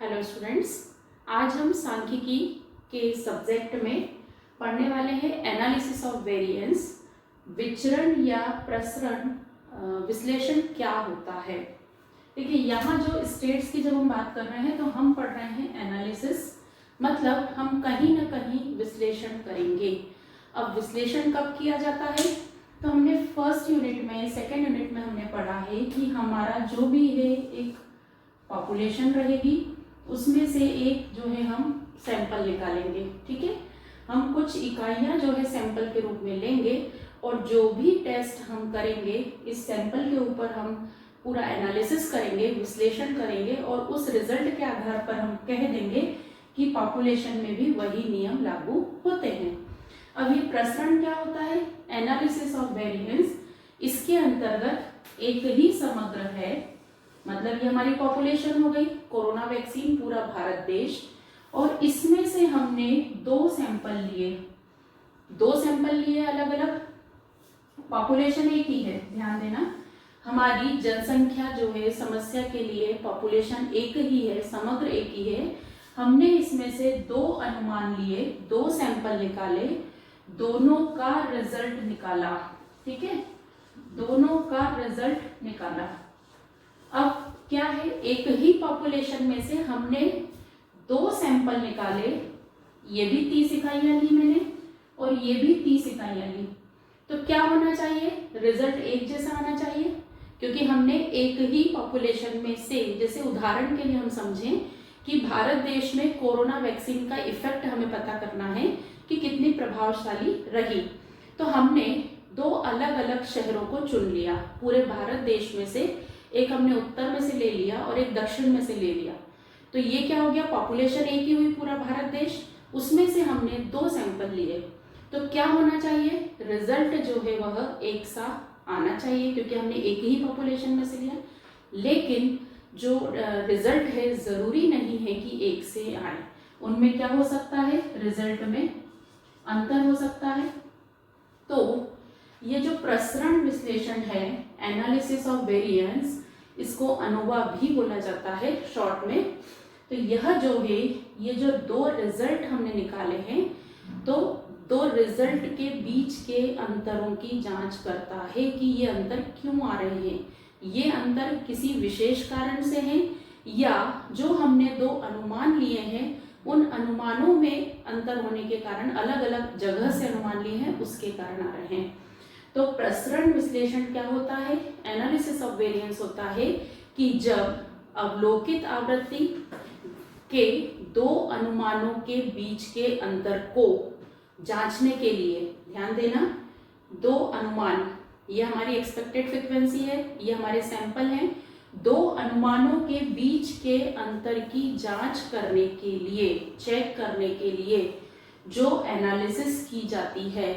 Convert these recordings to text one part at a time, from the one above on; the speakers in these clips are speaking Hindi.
हेलो स्टूडेंट्स, आज हम सांख्यिकी के सब्जेक्ट में पढ़ने वाले हैं एनालिसिस ऑफ वेरिएंस। विचरण या प्रसरण विश्लेषण क्या होता है। देखिए, यहाँ जो स्टेट्स की जब हम बात कर रहे हैं तो हम पढ़ रहे हैं एनालिसिस, मतलब हम कहीं ना कहीं विश्लेषण करेंगे। अब विश्लेषण कब किया जाता है, तो हमने फर्स्ट यूनिट में, सेकेंड यूनिट में हमने पढ़ा है कि हमारा जो भी है एक पॉपुलेशन रहेगी, उसमें से एक जो है हम सैंपल निकालेंगे। ठीक है, हम कुछ इकाइयाँ जो है सैंपल के रूप में लेंगे और जो भी टेस्ट हम करेंगे इस सैंपल के ऊपर हम पूरा एनालिसिस करेंगे, विश्लेषण करेंगे और उस रिजल्ट के आधार पर हम कह देंगे कि पॉपुलेशन में भी वही नियम लागू होते हैं। अब ये प्रसरण क्या होता है, एनालिसिस ऑफ वेरिएंस। इसके अंतर्गत एक ही समग्र है, मतलब ये हमारी पॉपुलेशन हो गई, कोरोना वैक्सीन पूरा भारत देश, और इसमें से हमने दो सैंपल लिए अलग अलग। पॉपुलेशन एक ही है, ध्यान देना, हमारी जनसंख्या जो है समस्या के लिए पॉपुलेशन एक ही है, समग्र एक ही है। हमने इसमें से दो अनुमान लिए, दो सैंपल निकाले, दोनों का रिजल्ट निकाला। ठीक है, दोनों का रिजल्ट निकाला। अब क्या है, एक ही पॉपुलेशन में से हमने दो सैंपल निकाले, ये भी 30 इकाइयां ली मैंने और ये भी 30 इकाइयां ली, तो क्या होना चाहिए, रिजल्ट एक जैसा आना चाहिए, क्योंकि हमने एक ही पॉपुलेशन में से, जैसे उदाहरण के लिए हम समझें कि भारत देश में कोरोना वैक्सीन का इफेक्ट हमें पता करना है कि कितनी प्रभावशाली रही, तो हमने दो अलग अलग शहरों को चुन लिया पूरे भारत देश में से। एक हमने उत्तर में से ले लिया और एक दक्षिण में से ले लिया, तो ये क्या हो गया, पॉपुलेशन एक ही हुई पूरा भारत देश, उसमें से हमने दो सैंपल लिए, तो क्या होना चाहिए, रिजल्ट जो है वह एक सा आना चाहिए, क्योंकि हमने एक ही पॉपुलेशन में से लिया। लेकिन जो रिजल्ट है जरूरी नहीं है कि एक से आए, उनमें क्या हो सकता है, रिजल्ट में अंतर हो सकता है। तो ये जो प्रसरण विश्लेषण है, एनालिसिस ऑफ वेरिएंस, इसको अनोवा भी बोला जाता है शॉर्ट में। तो यह जो है, ये जो दो रिजल्ट हमने निकाले हैं, तो दो रिजल्ट के बीच के अंतरों की जांच करता है कि ये अंतर क्यों आ रहे हैं, ये अंतर किसी विशेष कारण से हैं या जो हमने दो अनुमान लिए हैं उन अनुमानों में अंतर होने के कारण, अलग अलग जगह से अनुमान लिए हैं उसके कारण आ रहे हैं। तो प्रसरण विश्लेषण क्या होता है, एनालिसिस ऑफ वेरिएंस होता है कि जब अवलोकित आवृत्ति के दो अनुमानों के बीच के अंतर को जांचने के लिए, ध्यान देना, दो अनुमान, ये हमारी एक्सपेक्टेड फ्रीक्वेंसी है, ये हमारे सैंपल हैं, दो अनुमानों के बीच के अंतर की जांच करने के लिए, चेक करने के लिए जो एनालिसिस की जाती है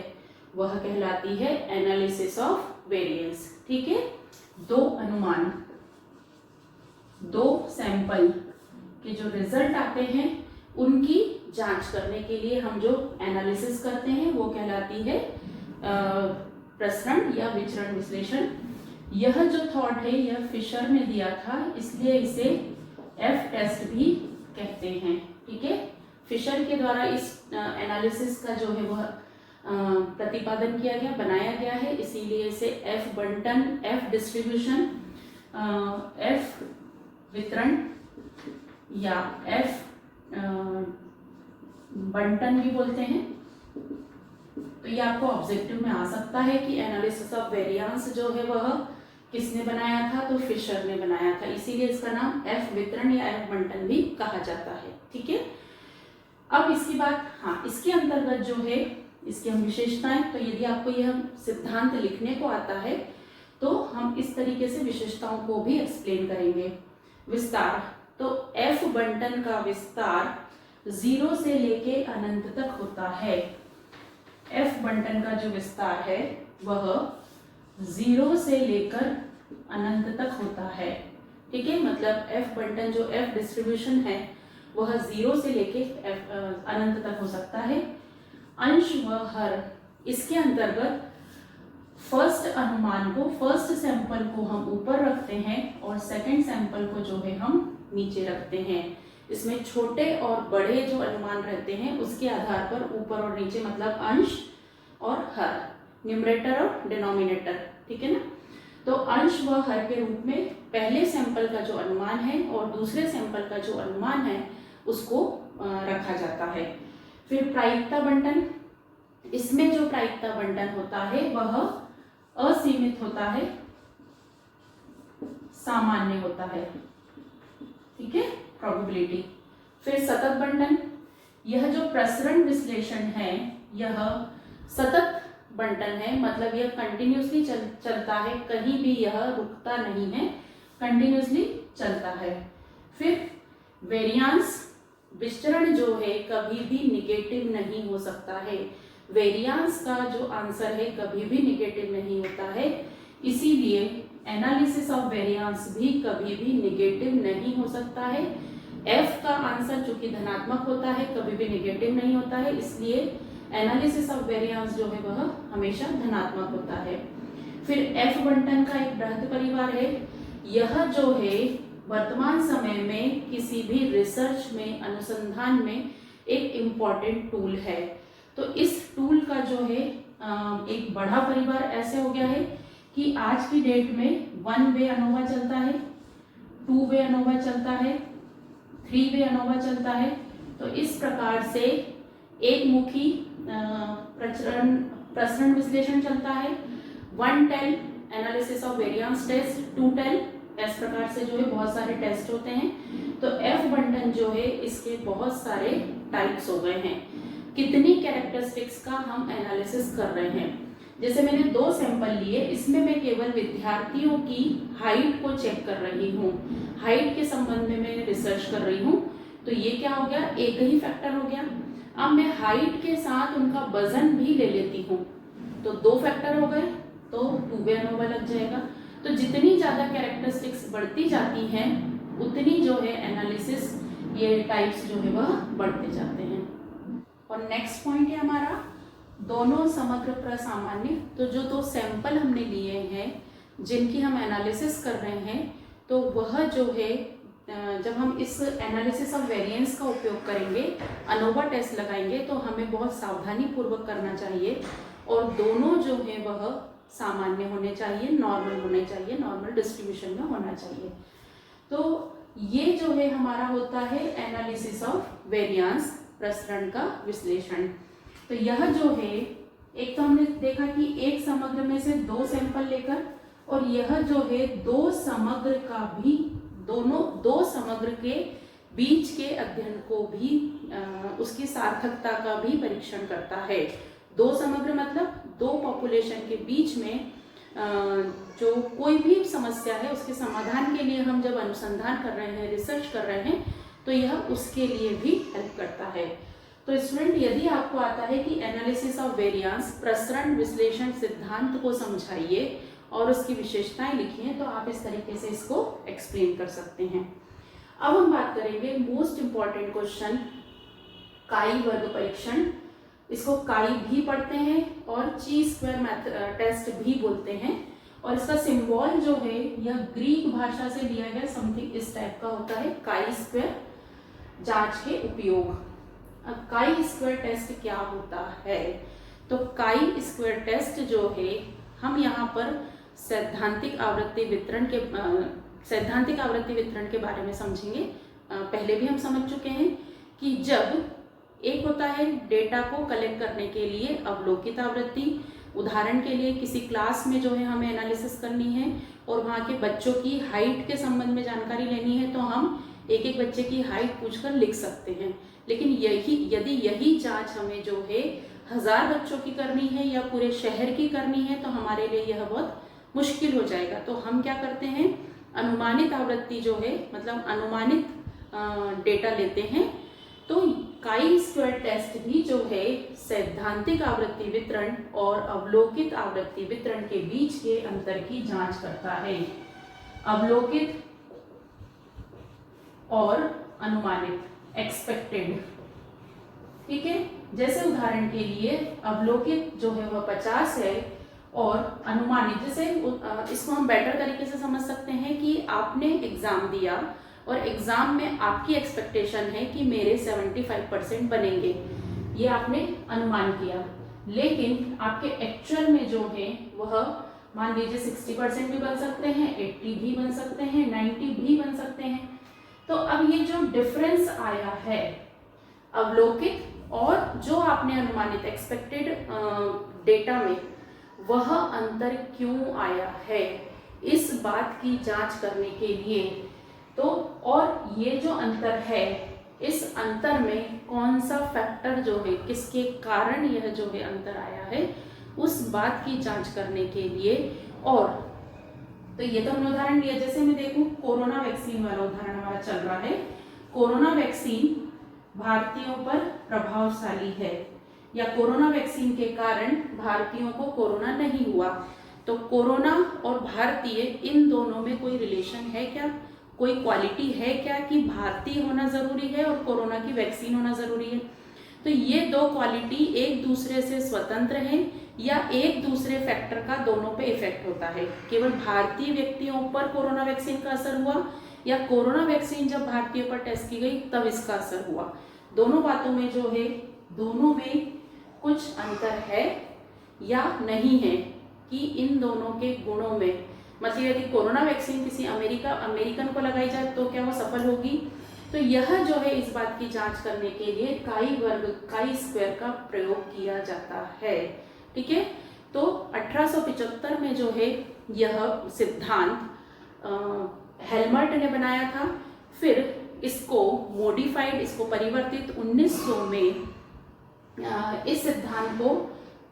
वह कहलाती है एनालिसिस ऑफ वेरिएंस। ठीक है, दो अनुमान, दो सैंपल के जो रिजल्ट आते हैं उनकी जांच करने के लिए हम जो एनालिसिस करते हैं वो कहलाती है प्रसरण या विचरण विश्लेषण। यह जो थॉट है यह फिशर ने दिया था, इसलिए इसे एफ टेस्ट भी कहते हैं। ठीक है, फिशर के द्वारा इस एनालिसिस का जो है वह प्रतिपादन किया गया, बनाया गया है, इसीलिए इसे एफ बंटन, एफ डिस्ट्रीब्यूशन, एफ वितरण या एफ बंटन भी बोलते हैं। तो ये आपको ऑब्जेक्टिव में आ सकता है कि एनालिसिस ऑफ वेरिएंस जो है वह किसने बनाया था, तो फिशर ने बनाया था, इसीलिए इसका नाम एफ वितरण या एफ बंटन भी कहा जाता है। ठीक है, अब इसकी बात, हाँ, इसके अंतर्गत जो है इसकी हम विशेषताएं, तो यदि आपको यह सिद्धांत लिखने को आता है तो हम इस तरीके से विशेषताओं को भी एक्सप्लेन करेंगे। विस्तार, तो एफ बंटन का विस्तार 0 से लेके अनंत तक होता है। एफ बंटन का जो विस्तार है वह 0 से लेकर अनंत तक होता है। ठीक है, मतलब एफ बंटन जो एफ डिस्ट्रीब्यूशन है वह 0 से लेके अनंत तक हो सकता है। अंश व हर, इसके अंतर्गत फर्स्ट अनुमान को, फर्स्ट सैंपल को हम ऊपर रखते हैं और सेकंड सैंपल को जो है हम नीचे रखते हैं। इसमें छोटे और बड़े जो अनुमान रहते हैं उसके आधार पर ऊपर और नीचे मतलब अंश और हर, न्यूमरेटर और डिनोमिनेटर, ठीक है ना। तो अंश व हर के रूप में पहले सैंपल का जो अनुमान है और दूसरे सैंपल का जो अनुमान है उसको रखा जाता है। फिर प्रायिकता बंटन, इसमें जो प्रायिकता बंटन होता है वह असीमित होता है, सामान्य होता है, ठीक है, प्रोबेबिलिटी। फिर सतत बंटन, यह जो प्रसरण विश्लेषण है यह सतत बंटन है, मतलब यह कंटिन्यूसली चलता है, कहीं भी यह रुकता नहीं है, कंटिन्यूसली चलता है। फिर वेरियांस, विचरण जो है कभी भी निगेटिव नहीं हो सकता है, वेरियांस का जो आंसर है कभी भी निगेटिव नहीं होता है, इसीलिए एनालिसिस ऑफ वेरियांस भी कभी भी निगेटिव नहीं हो सकता है। एफ का आंसर चूंकि धनात्मक होता है कभी भी निगेटिव नहीं होता है, इसलिए एनालिसिस ऑफ वेरियांस जो है वह हमेशा धनात्मक होता है। फिर एफ बंटन का एक बृहद परिवार है, यह जो है वर्तमान समय में किसी भी रिसर्च में, अनुसंधान में एक इम्पॉर्टेंट टूल है। तो इस टूल का जो है एक बड़ा परिवार ऐसे हो गया है कि आज की डेट में 1 वे अनोवा चलता है, 2 वे अनोवा चलता है, 3 वे अनोवा चलता है। तो इस प्रकार से एक मुखी प्रसरण विश्लेषण चलता है, 1 tail analysis of variance test, 2 tail, इस प्रकार से जो है बहुत सारे टेस्ट होते हैं। तो एफ बंटन जो है इसके बहुत सारे टाइप्स हो गए हैं। कितनी कैरेक्टरिस्टिक्स का हम एनालिसिस कर रहे हैं, जैसे मैंने 2 सैंपल लिए, इसमें मैं केवल विद्यार्थियों की हाइट को चेक कर रही हूँ, हाइट के संबंध में मैं रिसर्च कर रही हूँ, तो ये क्या हो गया, एक ही फैक्टर हो गया। अब मैं हाइट के साथ उनका वजन भी ले लेती हूँ तो 2 फैक्टर हो गए, तो 2 वे अनोवा लग जाएगा। तो जितनी ज़्यादा कैरेक्टरिस्टिक्स बढ़ती जाती हैं उतनी जो है एनालिसिस, ये टाइप्स जो है वह बढ़ते जाते हैं। और नेक्स्ट पॉइंट है हमारा दोनों समग्र प्रसामान्य। तो जो 2 सैंपल हमने लिए हैं जिनकी हम एनालिसिस कर रहे हैं, तो वह जो है जब हम इस एनालिसिस ऑफ वेरिएंस का उपयोग करेंगे, अनोवा टेस्ट लगाएंगे, तो हमें बहुत सावधानी पूर्वक करना चाहिए और दोनों जो है वह सामान्य होने चाहिए, नॉर्मल होने चाहिए, नॉर्मल डिस्ट्रीब्यूशन में होना चाहिए। तो ये जो है हमारा होता है एनालिसिस ऑफ वेरिएंस, प्रसरण का विश्लेषण। तो यह जो है, एक तो हमने देखा कि एक समग्र में से 2 सैंपल लेकर, और यह जो है 2 समग्र का भी, दोनों 2 समग्र के बीच के अध्ययन को भी, उसकी सार्थकता का भी परीक्षण करता है। 2 समग्र मतलब 2 पॉपुलेशन के बीच में जो कोई भी समस्या है उसके समाधान के लिए हम जब अनुसंधान कर रहे हैं, रिसर्च कर रहे हैं, तो यह उसके लिए भी हेल्प करता है। तो स्टूडेंट, यदि आपको आता है कि एनालिसिस ऑफ वेरिएंस, प्रसरण विश्लेषण सिद्धांत को समझाइए और उसकी विशेषताएं लिखिए, तो आप इस तरीके से इसको एक्सप्लेन कर सकते हैं। अब हम बात करेंगे मोस्ट इंपॉर्टेंट क्वेश्चन, काई वर्ग परीक्षण। इसको काई भी पढ़ते हैं और ची स्क्वायर टेस्ट भी बोलते हैं। और इसका सिंबल जो है यह ग्रीक भाषा से लिया गया समथिंग इस टाइप का होता है, काई स्क्वायर जांच के उपयोग। अब काई स्क्वायर टेस्ट क्या होता है, तो काई स्क्वायर टेस्ट जो है, हम यहाँ पर सैद्धांतिक आवृत्ति वितरण के बारे में समझेंगे। पहले भी हम समझ चुके हैं कि जब एक होता है डेटा को कलेक्ट करने के लिए अवलोकित आवृत्ति, उदाहरण के लिए किसी क्लास में जो है हमें एनालिसिस करनी है और वहाँ के बच्चों की हाइट के संबंध में जानकारी लेनी है, तो हम एक एक बच्चे की हाइट पूछकर लिख सकते हैं। लेकिन यदि यही जांच हमें जो है 1000 बच्चों की करनी है या पूरे शहर की करनी है, तो हमारे लिए यह बहुत मुश्किल हो जाएगा। तो हम क्या करते हैं, अनुमानित आवृत्ति जो है, मतलब अनुमानित डेटा लेते हैं। तो काई स्क्वायर टेस्ट भी जो है सैद्धांतिक आवृत्ति वितरण और अवलोकित आवृत्ति वितरण के बीच के अंतर की जांच करता है। अवलोकित और अनुमानित, एक्सपेक्टेड, ठीक है। जैसे उदाहरण के लिए अवलोकित जो है वह 50 है और अनुमानित, जैसे इसको हम बेटर तरीके से समझ सकते हैं कि आपने एग्जाम दिया, और एग्ज़ाम में आपकी एक्सपेक्टेशन है कि मेरे 75% बनेंगे, ये आपने अनुमान किया, लेकिन आपके एक्चुअल में जो है वह मान लीजिए 60% भी बन सकते हैं, 80 भी बन सकते हैं, 90 भी बन सकते हैं। तो अब ये जो डिफरेंस आया है अवलोकित और जो आपने अनुमानित एक्सपेक्टेड डेटा में, वह अंतर क्यों आया है, इस बात की जांच करने के लिए तो, और ये जो अंतर है इस अंतर में कौन सा फैक्टर जो है, किसके कारण यह जो है अंतर आया है, उस बात की जांच करने के लिए। और तो ये तो हमने उदाहरण लिया, जैसे मैं देखूं कोरोना वैक्सीन वाला उदाहरण हमारा चल रहा है। कोरोना वैक्सीन भारतीयों पर प्रभावशाली है या कोरोना वैक्सीन के कारण भारतीयों को कोरोना नहीं हुआ, तो कोरोना और भारतीय इन दोनों में कोई रिलेशन है क्या, कोई क्वालिटी है क्या कि भारतीय होना जरूरी है और कोरोना की वैक्सीन होना जरूरी है? तो ये दो क्वालिटी एक दूसरे से स्वतंत्र हैं या एक दूसरे फैक्टर का दोनों पे इफेक्ट होता है? केवल भारतीय व्यक्तियों पर कोरोना वैक्सीन का असर हुआ या कोरोना वैक्सीन जब भारतीयों पर टेस्ट की गई तब इसका असर हुआ? दोनों बातों में जो है, दोनों में कुछ अंतर है या नहीं है कि इन दोनों के गुणों में, मतलब यदि कोरोना वैक्सीन किसी अमेरिकन को लगाई जाए तो क्या वो सफल होगी? तो यह जो है इस बात की जांच करने के लिए काई स्क्वायर का प्रयोग किया जाता है। ठीक है, तो 1875 में जो है यह सिद्धांत हेल्मर्ट ने बनाया था। फिर इसको मॉडिफाइड, इसको परिवर्तित 1900 में इस सिद्धांत को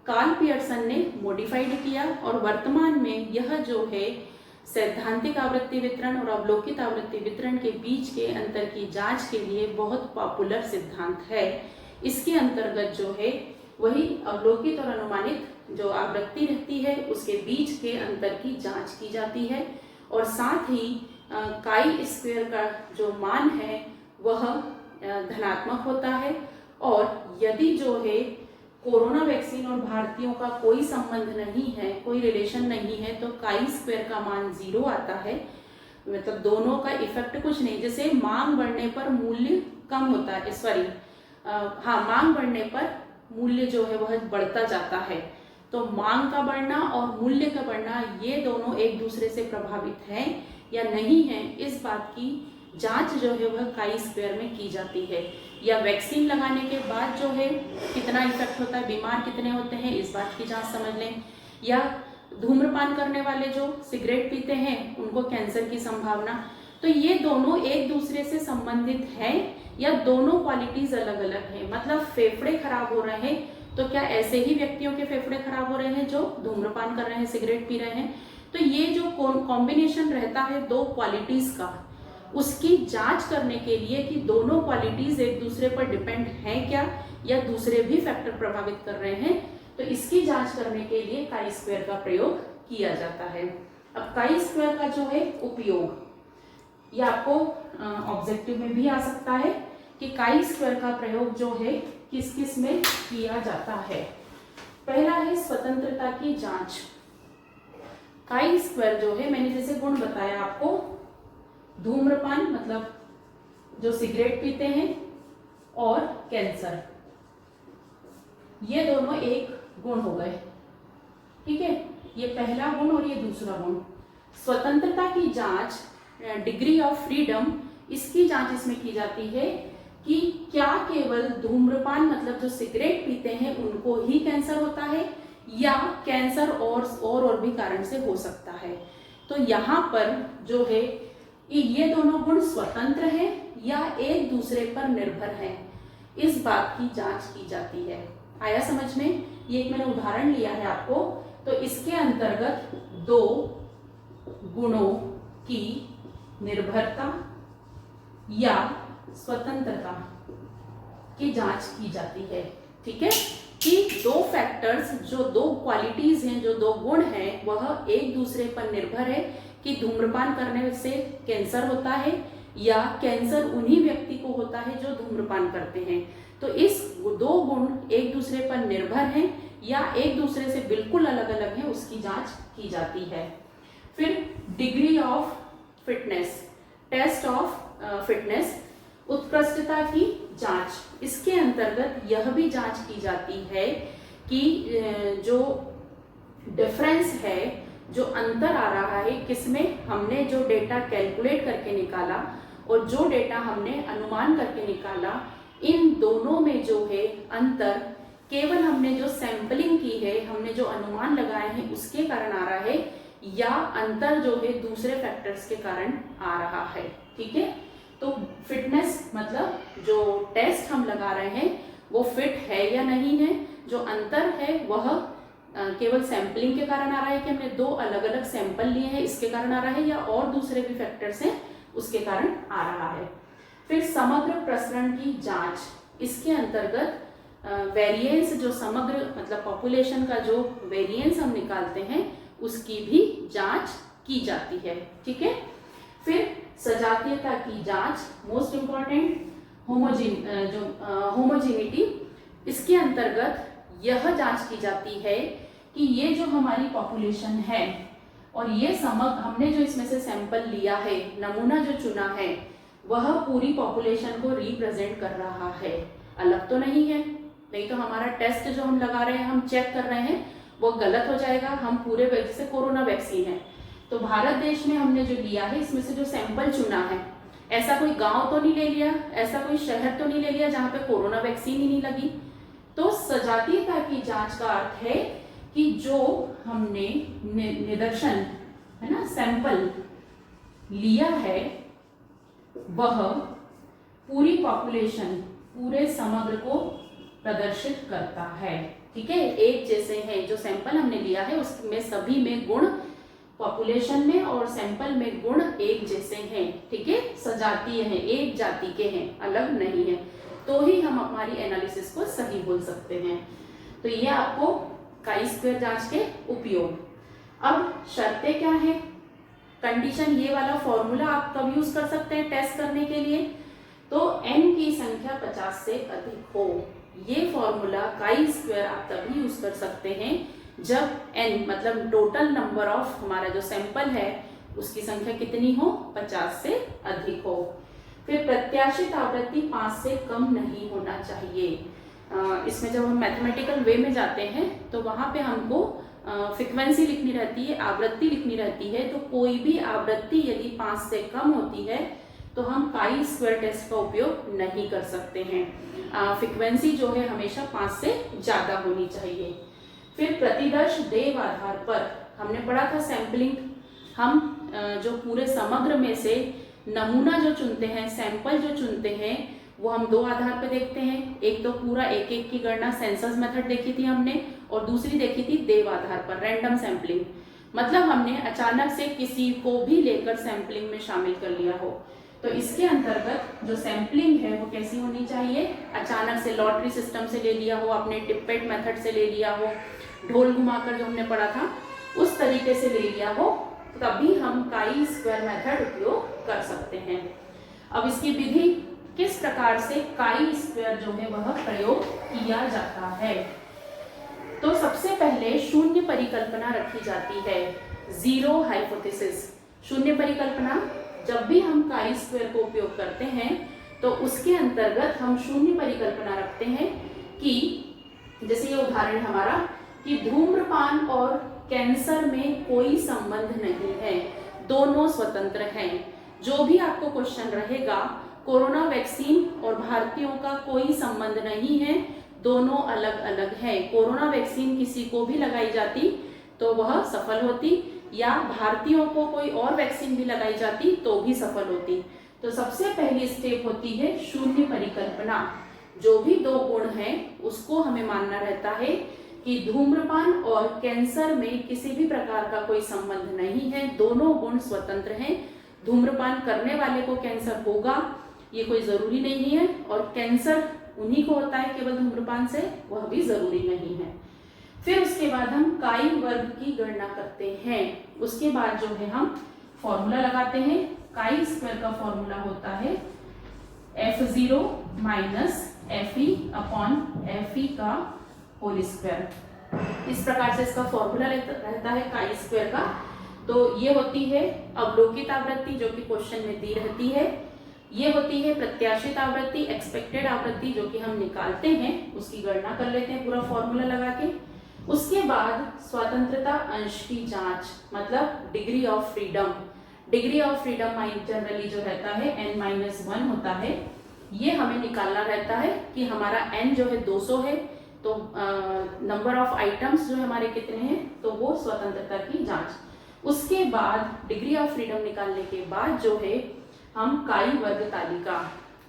कार्ल पियर्सन ने मॉडिफाइड किया और वर्तमान में यह जो है सैद्धांतिक आवृत्ति वितरण और अवलोकित आवृत्ति वितरण के बीच के अंतर की जांच के लिए बहुत पॉपुलर सिद्धांत है। इसके अंतर्गत जो है वही अवलोकित और अनुमानित जो आवृत्ति रहती है उसके बीच के अंतर की जांच की जाती है और साथ ही काई स्क्वायर का जो मान है वह धनात्मक होता है। और यदि जो है कोरोना वैक्सीन और भारतीयों का कोई संबंध नहीं है, कोई रिलेशन नहीं है, तो काई स्क्वायर का मान 0 आता है, मतलब दोनों का इफेक्ट कुछ नहीं। जैसे मांग बढ़ने पर मूल्य कम होता है, सॉरी मांग बढ़ने पर मूल्य जो है वह बढ़ता जाता है, तो मांग का बढ़ना और मूल्य का बढ़ना ये दोनों एक दूसरे से प्रभावित हैं या नहीं है, इस बात की जांच जो है वह काई स्क्वायर में की जाती है। या वैक्सीन लगाने के बाद जो है कितना इफेक्ट होता है, बीमार कितने होते हैं, इस बात की जांच समझ लें। या धूम्रपान करने वाले जो सिगरेट पीते हैं उनको कैंसर की संभावना, तो ये दोनों एक दूसरे से संबंधित हैं या दोनों क्वालिटीज अलग अलग हैं। मतलब फेफड़े खराब हो रहे हैं तो क्या ऐसे ही व्यक्तियों के फेफड़े खराब हो रहे हैं जो धूम्रपान कर रहे हैं, सिगरेट पी रहे हैं? तो ये जो कॉम्बिनेशन रहता है दो क्वालिटीज का, उसकी जांच करने के लिए कि दोनों क्वालिटीज एक दूसरे पर डिपेंड हैं क्या या दूसरे भी फैक्टर प्रभावित कर रहे हैं, तो इसकी जांच करने के लिए काई स्क्वायर का प्रयोग किया जाता है। अब काई स्क्वायर का जो है उपयोग, ये आपको ऑब्जेक्टिव में भी आ सकता है कि काई स्क्वायर का प्रयोग जो है किस किस में किया जाता है। पहला है स्वतंत्रता की जांच। काई स्क्वायर जो है, मैंने जैसे गुण बताया आपको, धूम्रपान मतलब जो सिगरेट पीते हैं और कैंसर, ये दोनों एक गुण हो गए। ठीक है, ये पहला गुण और ये दूसरा गुण। स्वतंत्रता की जांच, डिग्री ऑफ फ्रीडम, इसकी जांच इसमें की जाती है कि क्या केवल धूम्रपान मतलब जो सिगरेट पीते हैं उनको ही कैंसर होता है या कैंसर और भी कारण से हो सकता है। तो यहाँ पर जो है ये दोनों गुण स्वतंत्र हैं या एक दूसरे पर निर्भर हैं, इस बात की जांच की जाती है। आया समझ में? ये एक मैंने उदाहरण लिया है आपको, तो इसके अंतर्गत दो गुणों की निर्भरता या स्वतंत्रता की जांच की जाती है। ठीक है, कि दो फैक्टर्स, जो दो क्वालिटीज हैं, जो दो गुण हैं, वह एक दूसरे पर निर्भर है कि धूम्रपान करने से कैंसर होता है या कैंसर उन्हीं व्यक्ति को होता है जो धूम्रपान करते हैं। तो इस दो गुण एक दूसरे पर निर्भर हैं या एक दूसरे से बिल्कुल अलग अलग हैं, उसकी जांच की जाती है। फिर degree of fitness, test of fitness, उत्कृष्टता की जांच, इसके अंतर्गत यह भी जांच की जाती है कि जो डिफरेंस है, जो अंतर आ रहा है किसमें, हमने जो डेटा कैलकुलेट करके निकाला और जो डेटा हमने अनुमान करके निकाला, इन दोनों में जो है अंतर केवल हमने जो सैंपलिंग की है, हमने जो अनुमान लगाए हैं उसके कारण आ रहा है, या अंतर जो है दूसरे फैक्टर्स के कारण आ रहा है। ठीक है, तो फिटनेस मतलब जो टेस्ट हम लगा रहे हैं वो फिट है या नहीं है, जो अंतर है वह केवल सैंपलिंग के कारण आ रहा है कि हमने दो अलग अलग सैंपल लिए हैं इसके कारण आ रहा है, या और दूसरे भी फैक्टर्स हैं उसके कारण आ रहा है। फिर समग्र प्रसरण की जांच, इसके अंतर्गत वेरिएंस, जो समग्र मतलब पॉपुलेशन का जो वेरिएंस हम निकालते हैं उसकी भी जांच की जाती है। ठीक है, फिर सजातीयता की जांच, मोस्ट इंपॉर्टेंट, होमोजेनिटी, इसके अंतर्गत यह जांच की जाती है कि ये जो हमारी पॉपुलेशन है और ये समग्र हमने जो इसमें से सैंपल लिया है, नमूना जो चुना है, वह पूरी पॉपुलेशन को रिप्रेजेंट कर रहा है, अलग तो नहीं है। नहीं तो हमारा टेस्ट जो हम लगा रहे हैं, हम चेक कर रहे हैं, वो गलत हो जाएगा। हम पूरे जैसे कोरोना वैक्सीन है तो भारत देश में हमने जो लिया है इसमें से जो सैंपल चुना है, ऐसा कोई गांव तो नहीं ले लिया, ऐसा कोई शहर तो नहीं ले लिया जहां पे कोरोना वैक्सीन ही नहीं लगी। तो सजातीयता की जांच का अर्थ है कि जो हमने निदर्शन है ना, सैंपल लिया है, वह पूरी पॉपुलेशन, पूरे समग्र को प्रदर्शित करता है। ठीक है, एक जैसे हैं, जो सैंपल हमने लिया है उसमें सभी में गुण, पॉपुलेशन में और सैंपल में गुण एक जैसे हैं। ठीक है, सजातीय हैं, एक जाति के हैं, अलग नहीं है, तो ही हम हमारी एनालिसिस को सही बोल सकते हैं। तो ये आपको काई स्क्वायर जांच के उपयोग। अब शर्तें क्या है, कंडीशन, ये वाला फॉर्मूला आप कब यूज कर सकते हैं टेस्ट करने के लिए, तो n की संख्या 50 से अधिक हो। ये फॉर्मूला काई स्क्वायर आप तभी यूज कर सकते हैं जब n मतलब टोटल नंबर ऑफ हमारा जो सैंपल है उसकी संख्या कितनी हो, 50 से अधिक हो। फिर प्रत्याशित आवृत्ति 5 से कम नहीं होना चाहिए। इसमें जब हम मैथमेटिकल वे में जाते हैं तो वहां पे हमको फ्रीक्वेंसी लिखनी रहती है, आवृत्ति लिखनी रहती है। तो कोई भी आवृत्ति यदि 5 से कम होती है तो हम काई स्क्वायर टेस्ट का उपयोग नहीं कर सकते हैं। फ्रीक्वेंसी जो है हमेशा 5 से ज्यादा होनी चाहिए। फिर प्रतिदर्श देव आधार पर, हमने पढ़ा था सैंपलिंग, हम जो पूरे समग्र में से नमूना जो चुनते हैं, सैंपल जो चुनते हैं, वो हम दो आधार पर देखते हैं। एक तो पूरा एक एक की गणना सेंसस मेथड देखी थी हमने, और दूसरी देखी थी देव आधार पर, रैंडम सैंपलिंग। मतलब हमने अचानक से किसी को भी लेकर सैंपलिंग में शामिल कर लिया हो। तो इसके अंतर्गत जो सैंपलिंग है वो कैसी होनी चाहिए, अचानक से लॉटरी सिस्टम से ले लिया हो, आपने टिप्पेट मेथड से ले लिया हो, ढोल घुमाकर जो हमने पढ़ा था उस तरीके से ले लिया हो, तभी हम काई स्क्वायर मेथड उपयोग कर सकते हैं। अब इसकी विधि, किस प्रकार से काई स्क्वायर जो है वह प्रयोग किया जाता है। तो सबसे पहले शून्य परिकल्पना रखी जाती है, जीरो हाइपोथेसिस। शून्य परिकल्पना, जब भी हम काई स्क्वायर को उपयोग करते हैं तो उसके अंतर्गत हम शून्य परिकल्पना रखते हैं कि जैसे ये उदाहरण हमारा कि धूम्रपान और कैंसर में कोई संबंध नहीं है, दोनों स्वतंत्र हैं। जो भी आपको क्वेश्चन रहेगा, कोरोना वैक्सीन और भारतीयों का कोई संबंध नहीं है, दोनों अलग अलग हैं। कोरोना वैक्सीन किसी को भी लगाई जाती तो वह सफल होती, या भारतीयों को कोई और वैक्सीन भी लगाई जाती तो भी सफल होती। तो सबसे पहली स्टेप होती है शून्य परिकल्पना। जो भी दो गुण हैं उसको हमें मानना रहता है कि धूम्रपान और कैंसर में किसी भी प्रकार का कोई संबंध नहीं है, दोनों गुण स्वतंत्र हैं। धूम्रपान करने वाले को कैंसर होगा ये कोई जरूरी नहीं है, और कैंसर उन्हीं को होता है केवल धूम्रपान से, वह भी जरूरी नहीं है। फिर उसके बाद हम काई वर्ग की गणना करते हैं। उसके बाद जो है हम फॉर्मूला लगाते हैं। काई स्क्वायर का फॉर्मूला होता है F0 minus FE upon FE का होल स्क्वायर। इस प्रकार से इसका फॉर्मूला रहता है काई स्क्वायर का। तो ये होती है अवलोकित आवृत्ति जो कि क्वेश्चन में दी रहती है। ये होती है प्रत्याशित आवृत्ति, एक्सपेक्टेड आवृत्ति, जो कि हम निकालते हैं, उसकी गणना कर लेते हैं पूरा फॉर्मूला लगा के। उसके बाद स्वतंत्रता अंश की जांच, मतलब degree of freedom. Degree of freedom generally जो रहता है n-1 होता है, ये हमें निकालना रहता है कि हमारा n जो है 200 है, तो नंबर ऑफ आइटम्स जो हमारे कितने हैं, तो वो स्वतंत्रता की जांच। उसके बाद डिग्री ऑफ फ्रीडम निकालने के बाद जो है हम काई वर्ग तालिका,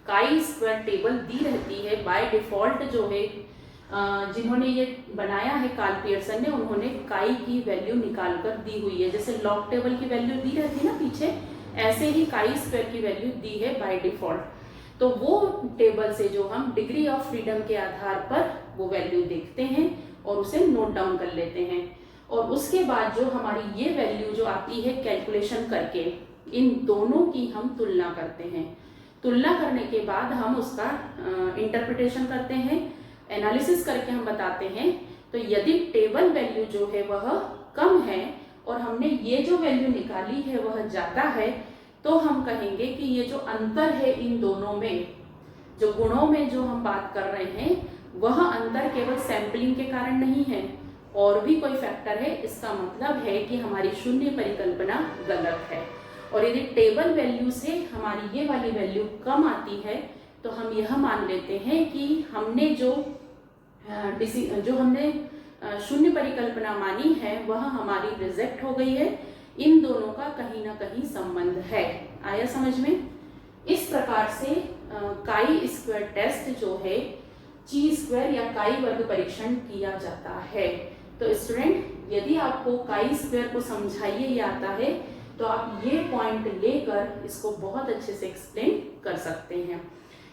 काई स्क्वायर टेबल दी रहती है बाय डिफॉल्ट। जो है जिन्होंने ये बनाया है कार्ल पियर्सन ने, उन्होंने काई की वैल्यू निकाल कर दी हुई है। जैसे लॉग टेबल की वैल्यू दी रहती है ना पीछे, ऐसे ही काई स्क्वायर की वैल्यू दी है बाय डिफॉल्ट। तो वो टेबल से जो हम डिग्री ऑफ फ्रीडम के आधार पर वो वैल्यू देखते हैं और उसे नोट डाउन कर लेते हैं। और उसके बाद जो हमारी ये वैल्यू जो आती है कैलकुलेशन करके, इन दोनों की हम तुलना करते हैं। तुलना करने के बाद हम उसका इंटरप्रिटेशन करते हैं, एनालिसिस करके हम बताते हैं। तो यदि टेबल वैल्यू जो है वह कम है और हमने ये जो वैल्यू निकाली है वह ज़्यादा है, तो हम कहेंगे कि ये जो अंतर है इन दोनों में, जो गुणों में जो हम बात कर रहे हैं, वह अंतर केवल सैंपलिंग के कारण नहीं है, और भी कोई फैक्टर है। इसका मतलब है कि हमारी शून्य परिकल्पना गलत है। और यदि टेबल वैल्यू से हमारी ये वाली वैल्यू कम आती है, तो हम यह मान लेते हैं कि हमने जो हमने शून्य परिकल्पना मानी है वह हमारी रिजेक्ट हो गई है। इन दोनों का कहीं ना कहीं संबंध है। आया समझ में? इस प्रकार से काई स्क्वायर टेस्ट जो है ची स्क्वायर या काई वर्ग परीक्षण किया जाता है। तो स्टूडेंट, यदि आपको काई स्क्वायर को समझाइए ये आता है, तो आप ये पॉइंट लेकर इसको बहुत अच्छे से एक्सप्लेन कर सकते हैं।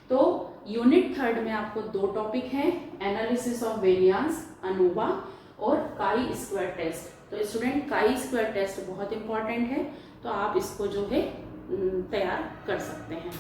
तो यूनिट 3 में आपको 2 टॉपिक हैं, एनालिसिस ऑफ वेरिएंस, अनोवा, और काई स्क्वायर टेस्ट। तो स्टूडेंट, काई स्क्वायर टेस्ट बहुत इंपॉर्टेंट है, तो आप इसको जो है तैयार कर सकते हैं।